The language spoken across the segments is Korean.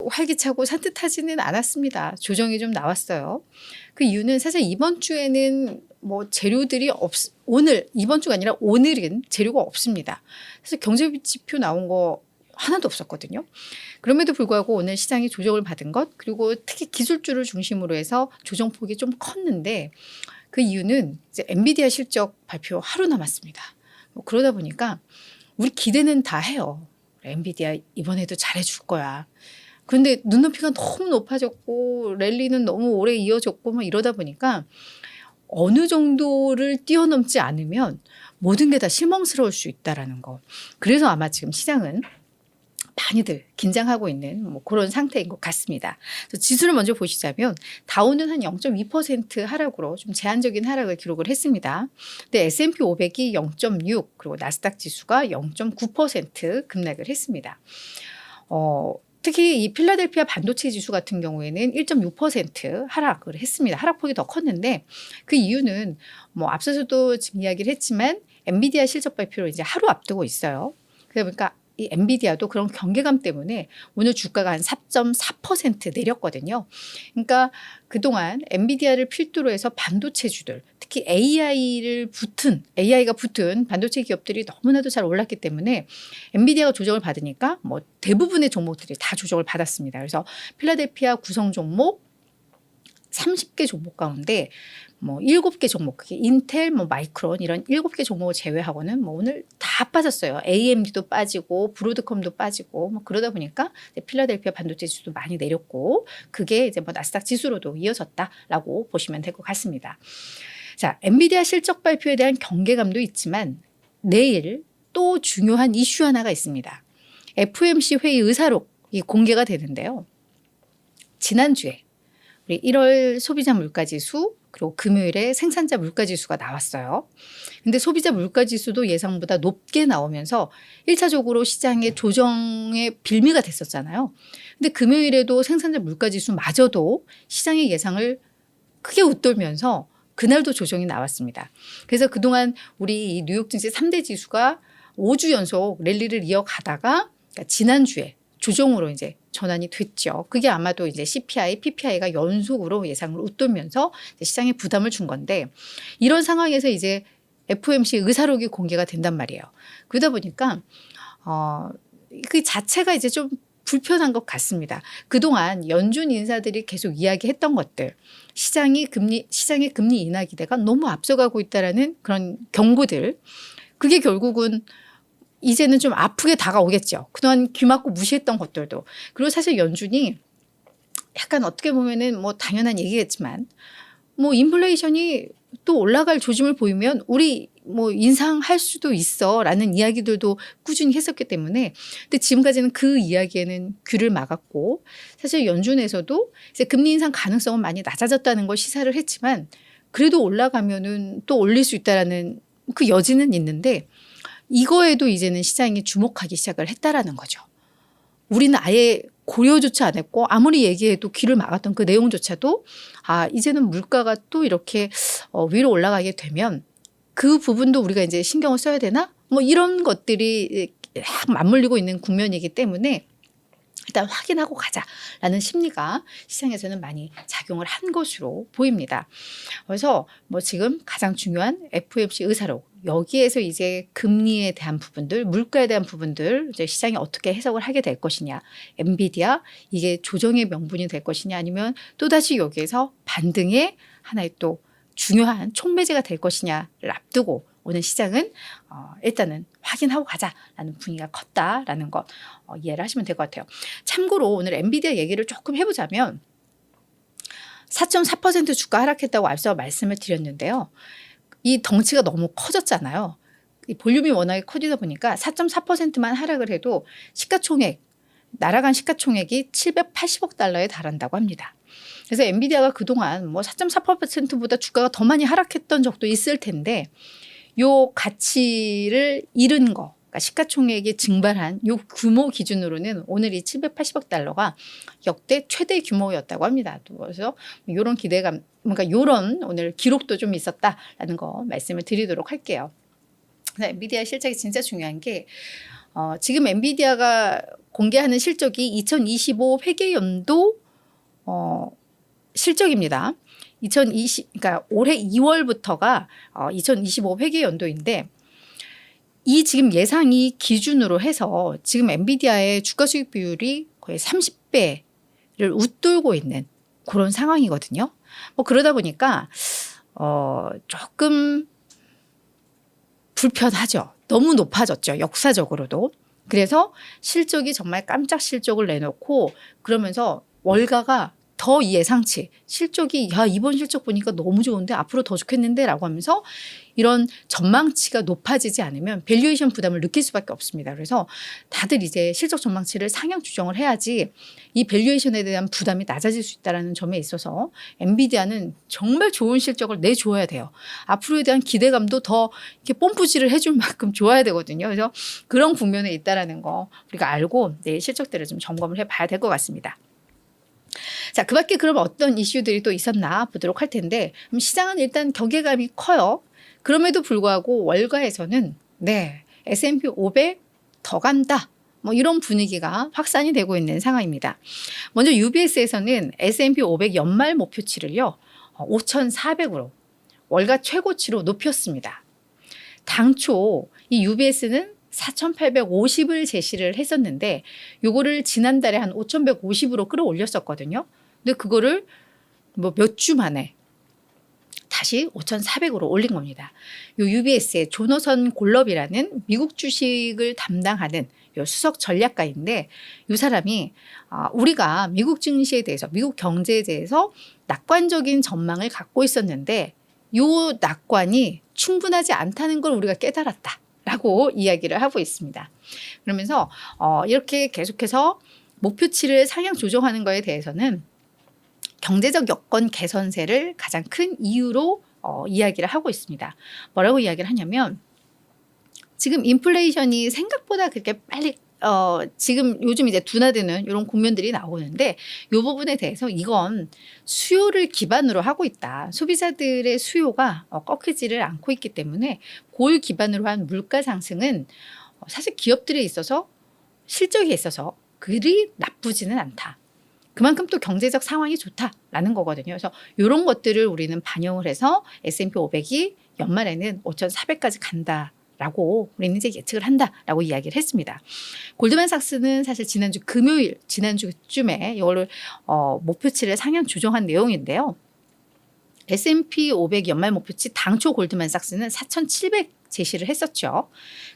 활기차고 산뜻하지는 않았습니다. 조정이 좀 나왔어요. 그 이유는 사실 이번 주에는 뭐 재료들이 오늘 이번 주가 아니라 오늘은 재료가 없습니다. 그래서 경제 지표 나온 거 하나도 없었거든요. 그럼에도 불구하고 오늘 시장이 조정을 받은 것, 그리고 특히 기술주를 중심으로 해서 조정폭이 좀 컸는데 그 이유는 이제 엔비디아 실적 발표 하루 남았습니다. 뭐 그러다 보니까 우리 기대는 다 해요. 엔비디아 이번에도 잘해줄 거야. 그런데 눈높이가 너무 높아졌고 랠리는 너무 오래 이어졌고 막 이러다 보니까 어느 정도를 뛰어넘지 않으면 모든 게 다 실망스러울 수 있다라는 거. 그래서 아마 지금 시장은 많이들 긴장하고 있는 뭐 그런 상태인 것 같습니다. 지수를 먼저 보시자면 다우는 한 0.2% 하락으로 좀 제한적인 하락을 기록을 했습니다. 근데 S&P 500이 0.6 그리고 나스닥 지수가 0.9% 급락을 했습니다. 특히 이 필라델피아 반도체 지수 같은 경우에는 1.6% 하락을 했습니다. 하락폭이 더 컸는데 그 이유는 뭐 앞서서도 지금 이야기를 했지만 엔비디아 실적 발표를 이제 하루 앞두고 있어요. 그러니까 이 엔비디아도 그런 경계감 때문에 오늘 주가가 한 4.4% 내렸거든요. 그러니까 그동안 엔비디아를 필두로 해서 반도체주들, 특히 AI가 붙은 반도체 기업들이 너무나도 잘 올랐기 때문에 엔비디아가 조정을 받으니까 뭐 대부분의 종목들이 다 조정을 받았습니다. 그래서 필라델피아 구성 종목 30개 종목 가운데 뭐 7개 종목, 그게 인텔, 뭐 마이크론 이런 7개 종목을 제외하고는 뭐 오늘 다 빠졌어요. AMD도 빠지고 브로드컴도 빠지고 뭐 그러다 보니까 필라델피아 반도체 지수도 많이 내렸고 그게 이제 뭐 나스닥 지수로도 이어졌다라고 보시면 될 것 같습니다. 자, 엔비디아 실적 발표에 대한 경계감도 있지만 내일 또 중요한 이슈 하나가 있습니다. FOMC 회의 의사록이 공개가 되는데요. 지난주에 우리 1월 소비자 물가지수 그리고 금요일에 생산자 물가지수가 나왔어요. 근데 소비자 물가지수도 예상보다 높게 나오면서 1차적으로 시장의 조정의 빌미가 됐었잖아요. 근데 금요일에도 생산자 물가지수마저도 시장의 예상을 크게 웃돌면서 그날도 조정이 나왔습니다. 그래서 그동안 우리 이 뉴욕 증시 3대 지수가 5주 연속 랠리를 이어가다가 그러니까 지난주에 조정으로 이제 전환이 됐죠. 그게 아마도 이제 CPI, PPI가 연속으로 예상을 웃돌면서 시장에 부담을 준 건데 이런 상황에서 이제 FOMC 의사록이 공개가 된단 말이에요. 그러다 보니까 그 자체가 이제 좀 불편한 것 같습니다. 그동안 연준 인사들이 계속 이야기했던 것들, 시장의 금리 인하 기대가 너무 앞서가고 있다라는 그런 경고들, 그게 결국은 이제는 좀 아프게 다가오겠죠. 그동안 귀 막고 무시했던 것들도. 그리고 사실 연준이 약간 어떻게 보면은 뭐 당연한 얘기겠지만 뭐 인플레이션이 또 올라갈 조짐을 보이면 우리 뭐 인상할 수도 있어 라는 이야기들도 꾸준히 했었기 때문에 근데 지금까지는 그 이야기에는 귀를 막았고 사실 연준에서도 이제 금리 인상 가능성은 많이 낮아졌다는 걸 시사를 했지만 그래도 올라가면은 또 올릴 수 있다라는 그 여지는 있는데 이거에도 이제는 시장이 주목하기 시작을 했다라는 거죠. 우리는 아예 고려조차 안 했고 아무리 얘기해도 귀를 막았던 그 내용조차도 이제는 물가가 또 이렇게 위로 올라가게 되면 그 부분도 우리가 이제 신경을 써야 되나? 뭐 이런 것들이 맞물리고 있는 국면이기 때문에 일단 확인하고 가자라는 심리가 시장에서는 많이 작용을 한 것으로 보입니다. 그래서 뭐 지금 가장 중요한 FOMC 의사록 여기에서 이제 금리에 대한 부분들, 물가에 대한 부분들 이제 시장이 어떻게 해석을 하게 될 것이냐, 엔비디아 이게 조정의 명분이 될 것이냐 아니면 또다시 여기에서 반등의 하나의 또 중요한 촉매제가 될 것이냐를 앞두고 오늘 시장은 일단은 확인하고 가자라는 분위기가 컸다라는 것 이해를 하시면 될 것 같아요. 참고로 오늘 엔비디아 얘기를 조금 해보자면 4.4% 주가 하락했다고 앞서 말씀을 드렸는데요. 이 덩치가 너무 커졌잖아요. 이 볼륨이 워낙에 커지다 보니까 4.4%만 하락을 해도 시가총액 날아간 시가총액이 780억 달러에 달한다고 합니다. 그래서 엔비디아가 그동안 뭐 4.4%보다 주가가 더 많이 하락했던 적도 있을 텐데 요 가치를 잃은 거, 그러니까 시가총액이 증발한 요 규모 기준으로는 오늘 이 780억 달러가 역대 최대 규모였다고 합니다. 그래서 이런 기대감, 그러니까 이런 오늘 기록도 좀 있었다라는 거 말씀을 드리도록 할게요. 엔비디아 실적이 진짜 중요한 게 지금 엔비디아가 공개하는 실적이 2025 회계연도 실적입니다. 그러니까 올해 2월부터가 2025 회계연도인데 이 지금 예상이 기준으로 해서 지금 엔비디아의 주가 수익 비율이 거의 30배를 웃돌고 있는 그런 상황이거든요. 뭐 그러다 보니까 조금 불편하죠. 너무 높아졌죠. 역사적으로도. 그래서 실적이 정말 깜짝 실적을 내놓고 그러면서 월가가 더 예상치 실적이 야 이번 실적 보니까 너무 좋은데 앞으로 더 좋겠는데 라고 하면서 이런 전망치가 높아지지 않으면 밸류에이션 부담을 느낄 수밖에 없습니다. 그래서 다들 이제 실적 전망치를 상향 조정을 해야지 이 밸류에이션에 대한 부담이 낮아질 수 있다는 점에 있어서 엔비디아는 정말 좋은 실적을 내줘야 돼요. 앞으로에 대한 기대감도 더 이렇게 뽐뿌질을 해줄 만큼 좋아야 되거든요. 그래서 그런 국면에 있다는 거 우리가 알고 내일 실적들을 좀 점검을 해봐야 될 것 같습니다. 자, 그 밖에 그럼 어떤 이슈들이 또 있었나 보도록 할 텐데 시장은 일단 경계감이 커요. 그럼에도 불구하고 월가에서는 네, S&P 500 더 간다. 뭐 이런 분위기가 확산이 되고 있는 상황입니다. 먼저 UBS에서는 S&P 500 연말 목표치를요. 5,400으로 월가 최고치로 높였습니다. 당초 이 UBS는 4,850을 제시를 했었는데 요거를 지난달에 한 5,150으로 끌어올렸었거든요. 근데 그거를 뭐 몇 주 만에 다시 5,400으로 올린 겁니다. 요 UBS의 조너선 골럽이라는 미국 주식을 담당하는 요 수석 전략가인데 이 사람이 우리가 미국 증시에 대해서 미국 경제에 대해서 낙관적인 전망을 갖고 있었는데 요 낙관이 충분하지 않다는 걸 우리가 깨달았다. 라고 이야기를 하고 있습니다. 그러면서 이렇게 계속해서 목표치를 상향 조정하는 거에 대해서는 경제적 여건 개선세를 가장 큰 이유로 이야기를 하고 있습니다. 뭐라고 이야기를 하냐면 지금 인플레이션이 생각보다 그렇게 빨리 지금 요즘 이제 둔화되는 이런 국면들이 나오는데 이 부분에 대해서 이건 수요를 기반으로 하고 있다. 소비자들의 수요가 꺾이지를 않고 있기 때문에 그걸 기반으로 한 물가 상승은 사실 기업들에 있어서 실적에 있어서 그리 나쁘지는 않다. 그만큼 또 경제적 상황이 좋다라는 거거든요. 그래서 이런 것들을 우리는 반영을 해서 S&P 500이 연말에는 5,400까지 간다. 라고 우리는 이제 예측을 한다라고 이야기를 했습니다. 골드만삭스는 사실 지난주쯤에 이거를 목표치를 상향 조정한 내용인데요. S&P 500 연말 목표치 당초 골드만삭스는 4,700 제시를 했었죠.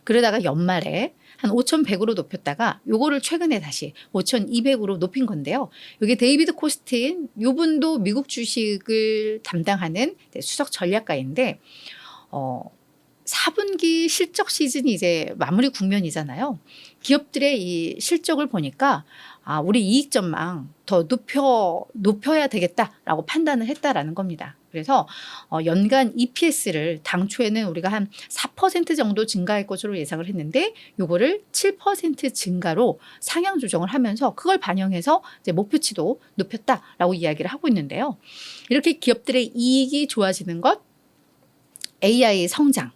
그러다가 연말에 한 5,100으로 높였다가 요거를 최근에 다시 5,200으로 높인 건데요. 여기 데이비드 코스틴 요분도 미국 주식을 담당하는 수석 전략가인데 4분기 실적 시즌이 이제 마무리 국면이잖아요. 기업들의 이 실적을 보니까 우리 이익 전망 더 높여야 되겠다라고 판단을 했다라는 겁니다. 그래서 연간 EPS를 당초에는 우리가 한 4% 정도 증가할 것으로 예상을 했는데 요거를 7% 증가로 상향 조정을 하면서 그걸 반영해서 이제 목표치도 높였다라고 이야기를 하고 있는데요. 이렇게 기업들의 이익이 좋아지는 것, AI 성장,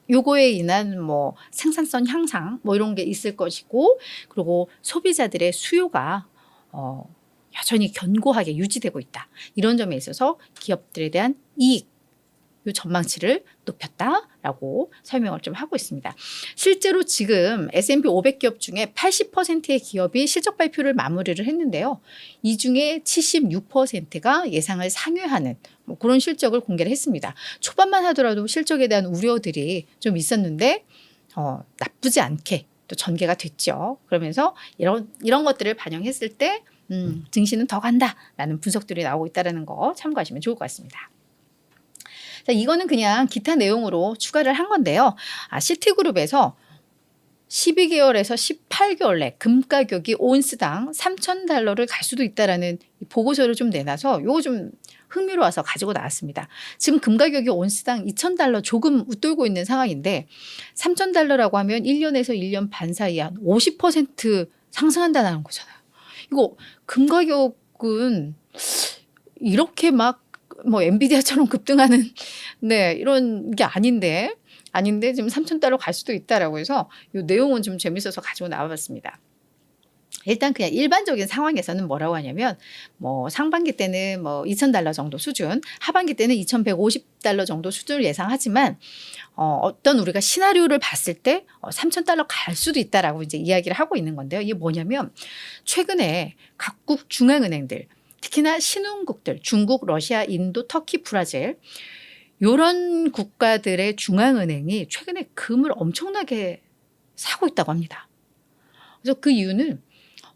요거에 인한 뭐 생산성 향상 뭐 이런 게 있을 것이고 그리고 소비자들의 수요가 여전히 견고하게 유지되고 있다. 이런 점에 있어서 기업들에 대한 이익 요 전망치를 높였다라고 설명을 좀 하고 있습니다. 실제로 지금 S&P 500 기업 중에 80%의 기업이 실적 발표를 마무리를 했는데요. 이 중에 76%가 예상을 상회하는 뭐 그런 실적을 공개를 했습니다. 초반만 하더라도 실적에 대한 우려들이 좀 있었는데 나쁘지 않게 또 전개가 됐죠. 그러면서 이런 것들을 반영했을 때 증시는 더 간다라는 분석들이 나오고 있다는 거 참고하시면 좋을 것 같습니다. 자, 이거는 그냥 기타 내용으로 추가를 한 건데요. 시티그룹에서 12개월에서 18개월 내 금 가격이 온스당 $3,000를 갈 수도 있다라는 보고서를 좀 내놔서 요거 좀 흥미로워서 가지고 나왔습니다. 지금 금 가격이 온스당 $2,000 조금 웃돌고 있는 상황인데 $3,000라고 하면 1년에서 1년 반 사이에 한 50% 상승한다는 거잖아요. 이거 금 가격은 이렇게 막 뭐 엔비디아처럼 급등하는 네 이런 게 아닌데 지금 $3,000갈 수도 있다라고 해서 이 내용은 좀 재밌어서 가지고 나와봤습니다. 일단 그냥 일반적인 상황에서는 뭐라고 하냐면 뭐 상반기 때는 뭐 $2,000 정도 수준, 하반기 때는 $2,150 정도 수준을 예상하지만 어떤 우리가 시나리오를 봤을 때 $3,000 갈 수도 있다라고 이제 이야기를 하고 있는 건데요. 이게 뭐냐면 최근에 각국 중앙은행들, 특히나 신흥국들, 중국, 러시아, 인도, 터키, 브라질 이런 국가들의 중앙은행이 최근에 금을 엄청나게 사고 있다고 합니다. 그래서 그 이유는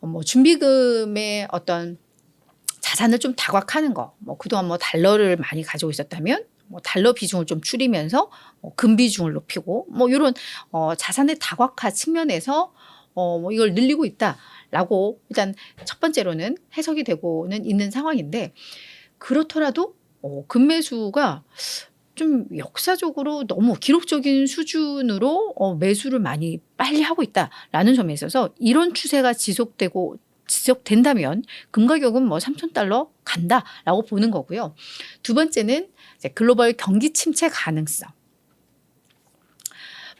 뭐 준비금의 어떤 자산을 좀 다각화하는 거, 뭐 그동안 뭐 달러를 많이 가지고 있었다면 뭐 달러 비중을 좀 줄이면서 금 비중을 높이고 뭐 이런 자산의 다각화 측면에서 뭐 이걸 늘리고 있다라고 일단 첫 번째로는 해석이 되고는 있는 상황인데, 그렇더라도 금 매수가 좀 역사적으로 너무 기록적인 수준으로 매수를 많이 빨리 하고 있다라는 점에 있어서 이런 추세가 지속된다면 금 가격은 뭐 $3,000 간다라고 보는 거고요. 두 번째는 이제 글로벌 경기 침체 가능성.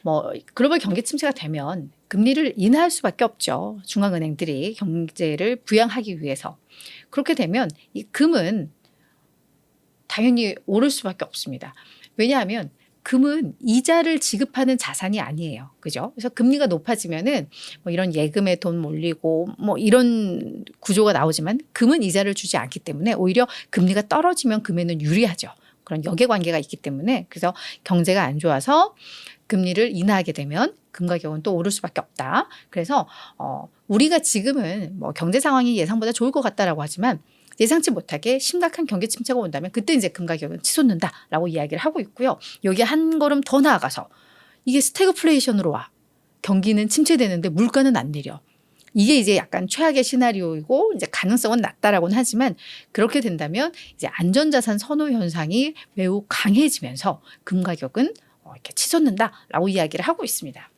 뭐 글로벌 경기 침체가 되면 금리를 인하할 수밖에 없죠. 중앙은행들이 경제를 부양하기 위해서. 그렇게 되면 이 금은 당연히 오를 수밖에 없습니다. 왜냐하면 금은 이자를 지급하는 자산이 아니에요. 그죠? 그래서 금리가 높아지면은 뭐 이런 예금에 돈 몰리고 뭐 이런 구조가 나오지만 금은 이자를 주지 않기 때문에 오히려 금리가 떨어지면 금에는 유리하죠. 그런 역외관계가 있기 때문에, 그래서 경제가 안 좋아서 금리를 인하하게 되면 금 가격은 또 오를 수밖에 없다. 그래서 우리가 지금은 뭐 경제 상황이 예상보다 좋을 것 같다라고 하지만 예상치 못하게 심각한 경기 침체가 온다면 그때 이제 금 가격은 치솟는다라고 이야기를 하고 있고요. 여기 한 걸음 더 나아가서 이게 스태그플레이션으로 와. 경기는 침체되는데 물가는 안 내려. 이게 이제 약간 최악의 시나리오이고 이제 가능성은 낮다라고는 하지만, 그렇게 된다면 이제 안전자산 선호 현상이 매우 강해지면서 금 가격은 이렇게 치솟는다라고 이야기를 하고 있습니다.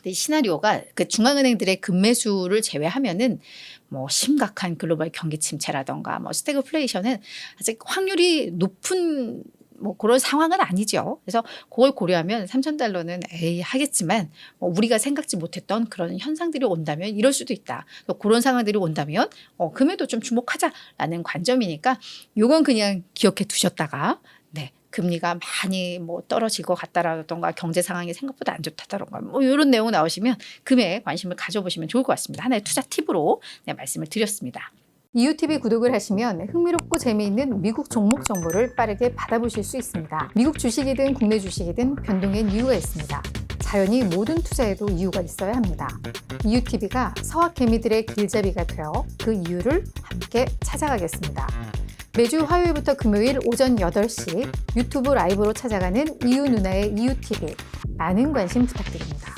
이 시나리오가 그 중앙은행들의 금 매수를 제외하면은 뭐 심각한 글로벌 경기 침체라던가 뭐 스태그플레이션은 아직 확률이 높은 뭐 그런 상황은 아니죠. 그래서 그걸 고려하면 $3,000는 에이 하겠지만 뭐 우리가 생각지 못했던 그런 현상들이 온다면 이럴 수도 있다. 그런 상황들이 온다면 금에도 좀 주목하자라는 관점이니까 요건 그냥 기억해 두셨다가, 네, 금리가 많이 뭐 떨어질 것 같다라던가 경제 상황이 생각보다 안 좋다던가 뭐 이런 내용 나오시면 금에 관심을 가져보시면 좋을 것 같습니다. 하나의 투자 팁으로 말씀을 드렸습니다. 이웃TV 구독을 하시면 흥미롭고 재미있는 미국 종목 정보를 빠르게 받아보실 수 있습니다. 미국 주식이든 국내 주식이든 변동엔 이유가 있습니다. 자연히 모든 투자에도 이유가 있어야 합니다. 이웃TV가 서학개미들의 길잡이가 되어 그 이유를 함께 찾아가겠습니다. 매주 화요일부터 금요일 오전 8시 유튜브 라이브로 찾아가는 이웃 누나의 이웃TV, 많은 관심 부탁드립니다.